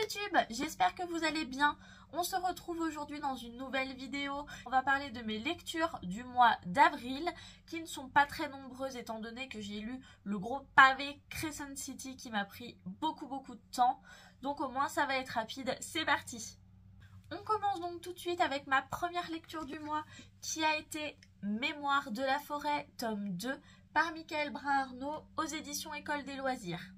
YouTube, j'espère que vous allez bien. On se retrouve aujourd'hui dans une nouvelle vidéo. On va parler de mes lectures du mois d'avril, qui ne sont pas très nombreuses étant donné que j'ai lu le gros pavé Crescent City qui m'a pris beaucoup de temps. Donc au moins ça va être rapide, c'est parti. On commence donc tout de suite avec ma première lecture du mois qui a été Mémoire de la forêt, tome 2 par Michael Brun-Arnaud aux éditions École des loisirs.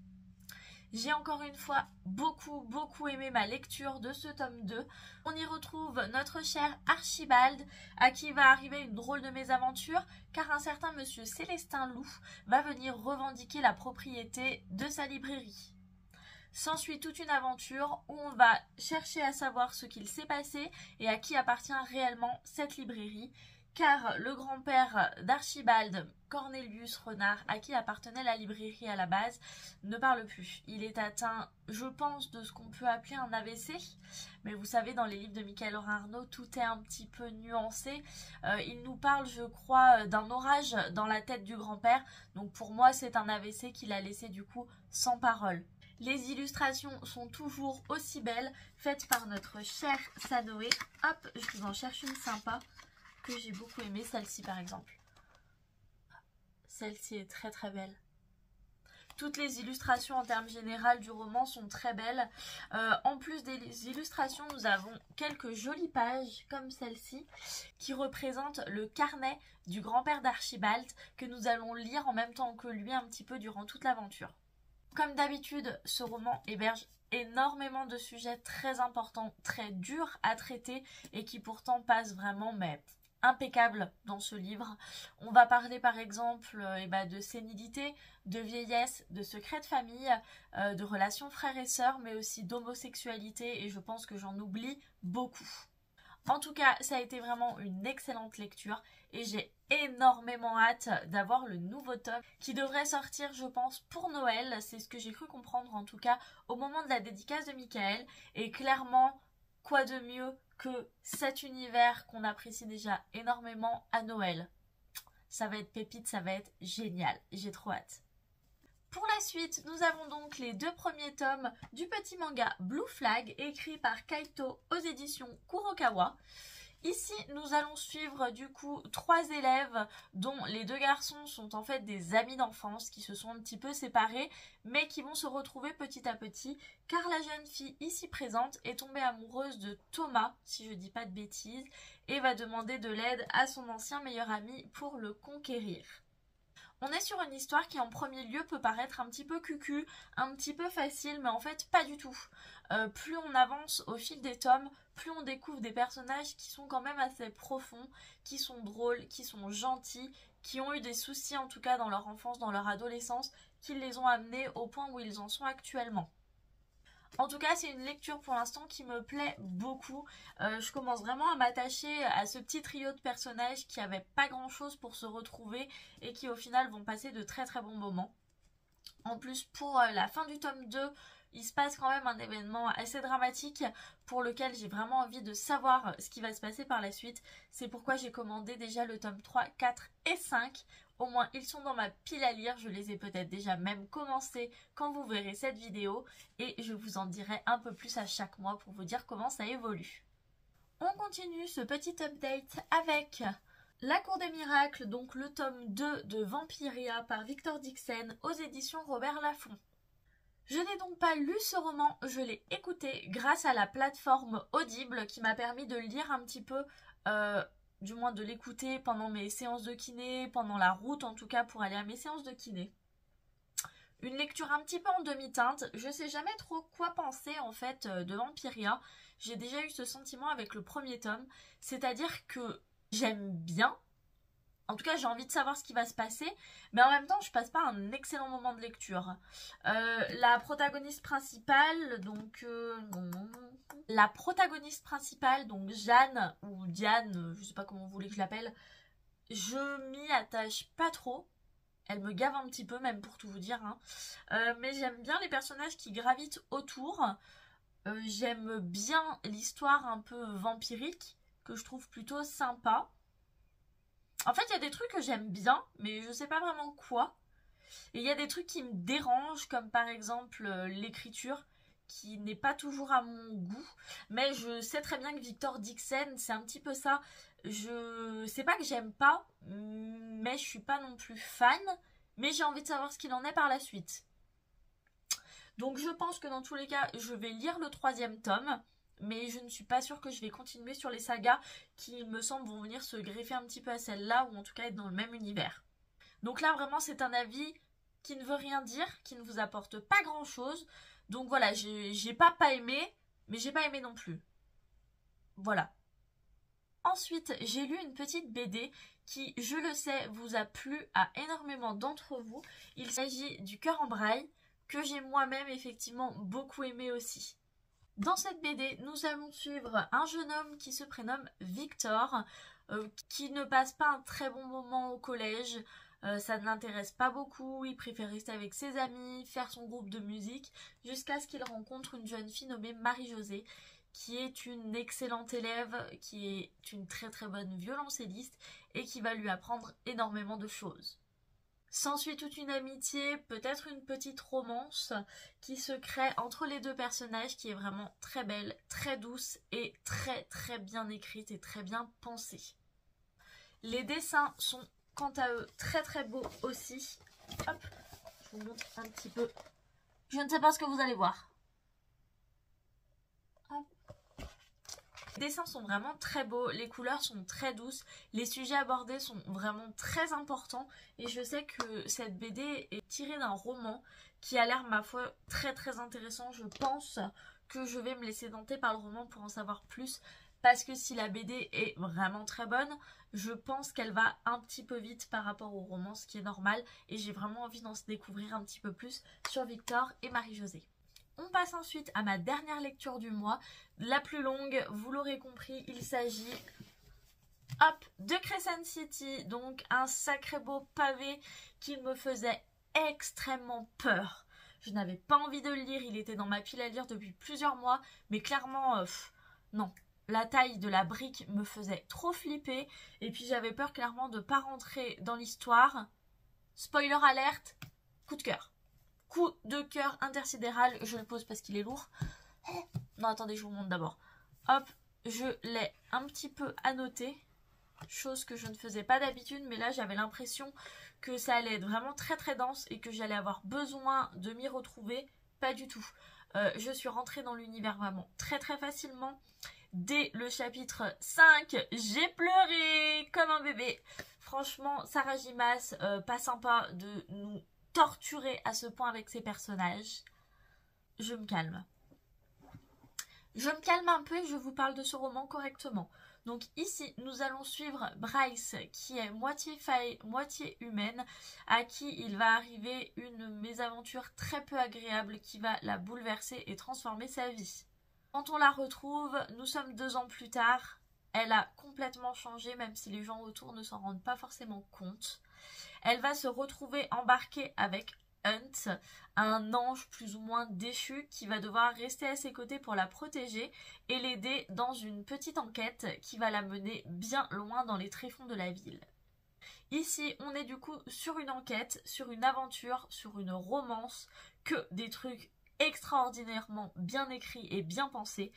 J'ai encore une fois beaucoup aimé ma lecture de ce tome 2. On y retrouve notre cher Archibald, à qui va arriver une drôle de mésaventure, car un certain monsieur Célestin Loup va venir revendiquer la propriété de sa librairie. S'ensuit toute une aventure où on va chercher à savoir ce qu'il s'est passé et à qui appartient réellement cette librairie, car le grand-père d'Archibald, Cornelius Renard, à qui appartenait la librairie à la base, ne parle plus. Il est atteint, je pense, de ce qu'on peut appeler un AVC, mais vous savez, dans les livres de Michael Brun-Arnaud, tout est un petit peu nuancé. Il nous parle, je crois, d'un orage dans la tête du grand-père, donc pour moi, c'est un AVC qu'il a laissé du coup sans parole. Les illustrations sont toujours aussi belles, faites par notre chère Sanoé. Hop, je vous en cherche une sympa que j'ai beaucoup aimée, celle-ci par exemple. Celle-ci est très belle. Toutes les illustrations en termes généraux du roman sont très belles. En plus des illustrations, nous avons quelques jolies pages comme celle-ci qui représentent le carnet du grand-père d'Archibald que nous allons lire en même temps que lui un petit peu durant toute l'aventure. Comme d'habitude, ce roman héberge énormément de sujets très importants, très durs à traiter et qui pourtant passent vraiment impeccable dans ce livre. On va parler par exemple de sénilité, de vieillesse, de secrets de famille, de relations frères et sœurs, mais aussi d'homosexualité et je pense que j'en oublie beaucoup. En tout cas, ça a été vraiment une excellente lecture et j'ai énormément hâte d'avoir le nouveau tome qui devrait sortir, je pense, pour Noël. C'est ce que j'ai cru comprendre en tout cas au moment de la dédicace de Michael. Et clairement, quoi de mieux que cet univers qu'on apprécie déjà énormément à Noël. Ça va être pépite, ça va être génial. J'ai trop hâte. Pour la suite, nous avons donc les deux premiers tomes du petit manga Blue Flag, écrit par Kaito aux éditions Kurokawa. Ici, nous allons suivre du coup 3 élèves dont les 2 garçons sont en fait des amis d'enfance qui se sont un petit peu séparés mais qui vont se retrouver petit à petit car la jeune fille ici présente est tombée amoureuse de Thomas, si je dis pas de bêtises, et va demander de l'aide à son ancien meilleur ami pour le conquérir. On est sur une histoire qui en premier lieu peut paraître un petit peu cucu, un petit peu facile, mais en fait pas du tout. Plus on avance au fil des tomes, plus on découvre des personnages qui sont quand même assez profonds, qui sont drôles, qui sont gentils, qui ont eu des soucis en tout cas dans leur enfance, dans leur adolescence, qui les ont amenés au point où ils en sont actuellement. En tout cas, c'est une lecture pour l'instant qui me plaît beaucoup. Je commence vraiment à m'attacher à ce petit trio de personnages qui n'avaient pas grand chose pour se retrouver et qui au final vont passer de très bons moments. En plus, pour la fin du tome 2, il se passe quand même un événement assez dramatique pour lequel j'ai vraiment envie de savoir ce qui va se passer par la suite. C'est pourquoi j'ai commandé déjà le tome 3, 4 et 5. Au moins, ils sont dans ma pile à lire. Je les ai peut-être déjà même commencés quand vous verrez cette vidéo. Et je vous en dirai un peu plus à chaque mois pour vous dire comment ça évolue. On continue ce petit update avec La Cour des Miracles, donc le tome 2 de Vampiria par Victor Dixon aux éditions Robert Laffont. Je n'ai donc pas lu ce roman, je l'ai écouté grâce à la plateforme Audible qui m'a permis de le lire un petit peu, du moins de l'écouter pendant mes séances de kiné, pendant la route en tout cas pour aller à mes séances de kiné. Une lecture un petit peu en demi-teinte, je sais jamais trop quoi penser en fait de Vampiria. J'ai déjà eu ce sentiment avec le premier tome, c'est-à-dire que j'aime bien. En tout cas, j'ai envie de savoir ce qui va se passer, mais en même temps, je passe pas un excellent moment de lecture. La protagoniste principale, donc Jeanne ou Diane, je sais pas comment vous voulez que je l'appelle, je m'y attache pas trop. Elle me gave un petit peu, même pour tout vous dire. Mais j'aime bien les personnages qui gravitent autour. J'aime bien l'histoire un peu vampirique, que je trouve plutôt sympa. En fait, il y a des trucs que j'aime bien, mais je sais pas vraiment quoi. Et il y a des trucs qui me dérangent, comme par exemple l'écriture, qui n'est pas toujours à mon goût, mais je sais très bien que Victor Dixon, c'est un petit peu ça. Je sais pas que j'aime pas, mais je suis pas non plus fan, mais j'ai envie de savoir ce qu'il en est par la suite. Donc je pense que dans tous les cas, je vais lire le 3e tome, mais je ne suis pas sûre que je vais continuer sur les sagas qui, il me semble, vont venir se greffer un petit peu à celle-là, ou en tout cas être dans le même univers. Donc là, vraiment, c'est un avis qui ne veut rien dire, qui ne vous apporte pas grand-chose. Donc voilà, j'ai pas aimé, mais j'ai pas aimé non plus. Voilà. Ensuite, j'ai lu une petite BD qui, je le sais, vous a plu à énormément d'entre vous. Il s'agit du Cœur en braille, que j'ai moi-même effectivement beaucoup aimé aussi. Dans cette BD, nous allons suivre un jeune homme qui se prénomme Victor, qui ne passe pas un très bon moment au collège. Ça ne l'intéresse pas beaucoup, il préfère rester avec ses amis, faire son groupe de musique, jusqu'à ce qu'il rencontre une jeune fille nommée Marie-Josée, qui est une excellente élève, qui est une très très bonne violoncelliste, et qui va lui apprendre énormément de choses. S'ensuit toute une amitié, peut-être une petite romance, qui se crée entre les deux personnages, qui est vraiment très belle, très douce, et très très bien écrite et très bien pensée. Les dessins sont quant à eux très très beaux aussi. Hop, je vous montre un petit peu. Je ne sais pas ce que vous allez voir. Hop. Les dessins sont vraiment très beaux, les couleurs sont très douces, les sujets abordés sont vraiment très importants, et je sais que cette BD est tirée d'un roman qui a l'air, ma foi, très très intéressant. Je pense que je vais me laisser tenter par le roman pour en savoir plus, parce que si la BD est vraiment très bonne, je pense qu'elle va un petit peu vite par rapport au roman, ce qui est normal, et j'ai vraiment envie d'en découvrir un petit peu plus sur Victor et Marie-Josée. On passe ensuite à ma dernière lecture du mois, la plus longue, vous l'aurez compris, il s'agit de Crescent City, donc un sacré beau pavé qui me faisait extrêmement peur. Je n'avais pas envie de le lire, il était dans ma pile à lire depuis plusieurs mois, mais clairement, non. La taille de la brique me faisait trop flipper, et puis j'avais peur clairement de ne pas rentrer dans l'histoire. Spoiler alerte, coup de cœur. Coup de cœur intersidéral, je le pose parce qu'il est lourd. Non, attendez, je vous montre d'abord. Hop, je l'ai un petit peu annoté, chose que je ne faisais pas d'habitude, mais là j'avais l'impression que ça allait être vraiment très très dense et que j'allais avoir besoin de m'y retrouver. Pas du tout. Je suis rentrée dans l'univers vraiment très très facilement. Dès le chapitre 5, j'ai pleuré comme un bébé. Franchement, Sarah J. Maas, pas sympa de nous torturer à ce point avec ses personnages. Je me calme. Je me calme un peu et je vous parle de ce roman correctement. Donc ici, nous allons suivre Bryce, qui est moitié faille, moitié humaine, à qui il va arriver une mésaventure très peu agréable qui va la bouleverser et transformer sa vie. Quand on la retrouve, nous sommes 2 ans plus tard, elle a complètement changé, même si les gens autour ne s'en rendent pas forcément compte. Elle va se retrouver embarquée avec Hunt, un ange plus ou moins déchu qui va devoir rester à ses côtés pour la protéger et l'aider dans une petite enquête qui va la mener bien loin dans les tréfonds de la ville. Ici, on est du coup sur une enquête, sur une aventure, sur une romance, que des trucs extraordinairement bien écrits et bien pensés.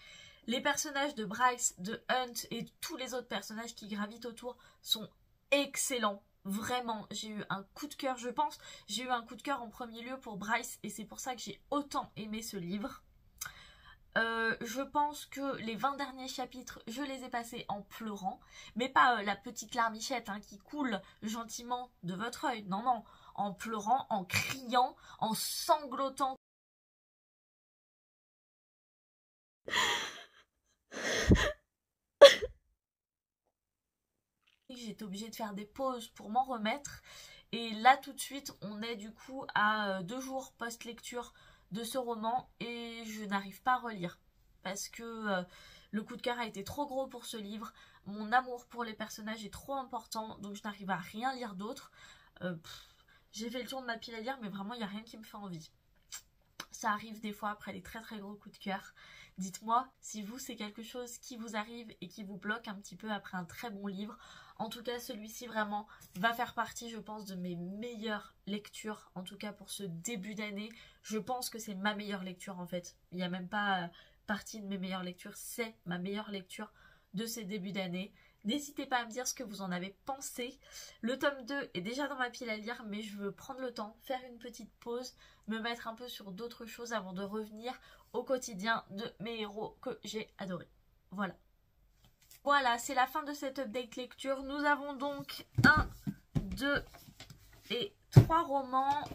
Les personnages de Bryce, de Hunt et tous les autres personnages qui gravitent autour sont excellents. Vraiment, j'ai eu un coup de cœur, je pense. J'ai eu un coup de cœur en premier lieu pour Bryce et c'est pour ça que j'ai autant aimé ce livre. Je pense que les 20 derniers chapitres, je les ai passés en pleurant. Mais pas la petite larmichette qui coule gentiment de votre œil. Non, non, en pleurant, en criant, en sanglotant. J'étais obligée de faire des pauses pour m'en remettre. Et là, tout de suite, on est du coup à 2 jours post-lecture de ce roman et je n'arrive pas à relire. Parce que le coup de cœur a été trop gros pour ce livre. Mon amour pour les personnages est trop important, donc je n'arrive à rien lire d'autre. J'ai fait le tour de ma pile à lire, mais vraiment, il n'y a rien qui me fait envie. ça arrive des fois après les très très gros coups de cœur. Dites-moi si vous, c'est quelque chose qui vous arrive et qui vous bloque un petit peu après un très bon livre. En tout cas, celui-ci vraiment va faire partie, je pense, de mes meilleures lectures. En tout cas, pour ce début d'année, je pense que c'est ma meilleure lecture en fait. Il n'y a même pas partie de mes meilleures lectures, c'est ma meilleure lecture de ces débuts d'année. N'hésitez pas à me dire ce que vous en avez pensé. Le tome 2 est déjà dans ma pile à lire, mais je veux prendre le temps, faire une petite pause, me mettre un peu sur d'autres choses avant de revenir au quotidien de mes héros que j'ai adorés. Voilà. Voilà, c'est la fin de cette update lecture. Nous avons donc 1, 2 et 3 romans,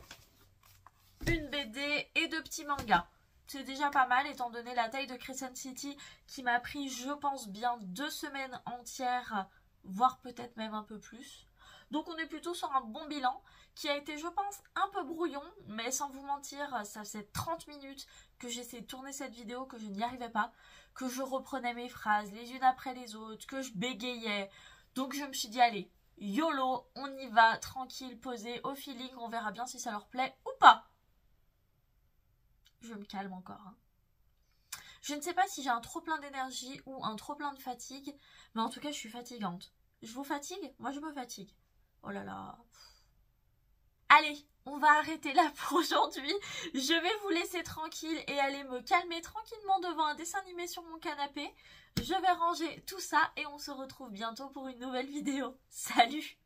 une BD et 2 petits mangas. C'est déjà pas mal étant donné la taille de Crescent City qui m'a pris, je pense, bien 2 semaines entières, voire peut-être même un peu plus. Donc on est plutôt sur un bon bilan qui a été, je pense, un peu brouillon, mais sans vous mentir, ça faisait 30 minutes que j'essayais de tourner cette vidéo, que je n'y arrivais pas, que je reprenais mes phrases les unes après les autres, que je bégayais. Donc je me suis dit, allez, YOLO, on y va, tranquille, posé, au feeling, on verra bien si ça leur plaît ou pas. Je me calme encore. Hein. Je ne sais pas si j'ai un trop plein d'énergie ou un trop plein de fatigue, mais en tout cas, je suis fatigante. Je vous fatigue? Moi, je me fatigue. Oh là là. Allez, on va arrêter là pour aujourd'hui. Je vais vous laisser tranquille et aller me calmer tranquillement devant un dessin animé sur mon canapé. Je vais ranger tout ça et on se retrouve bientôt pour une nouvelle vidéo. Salut!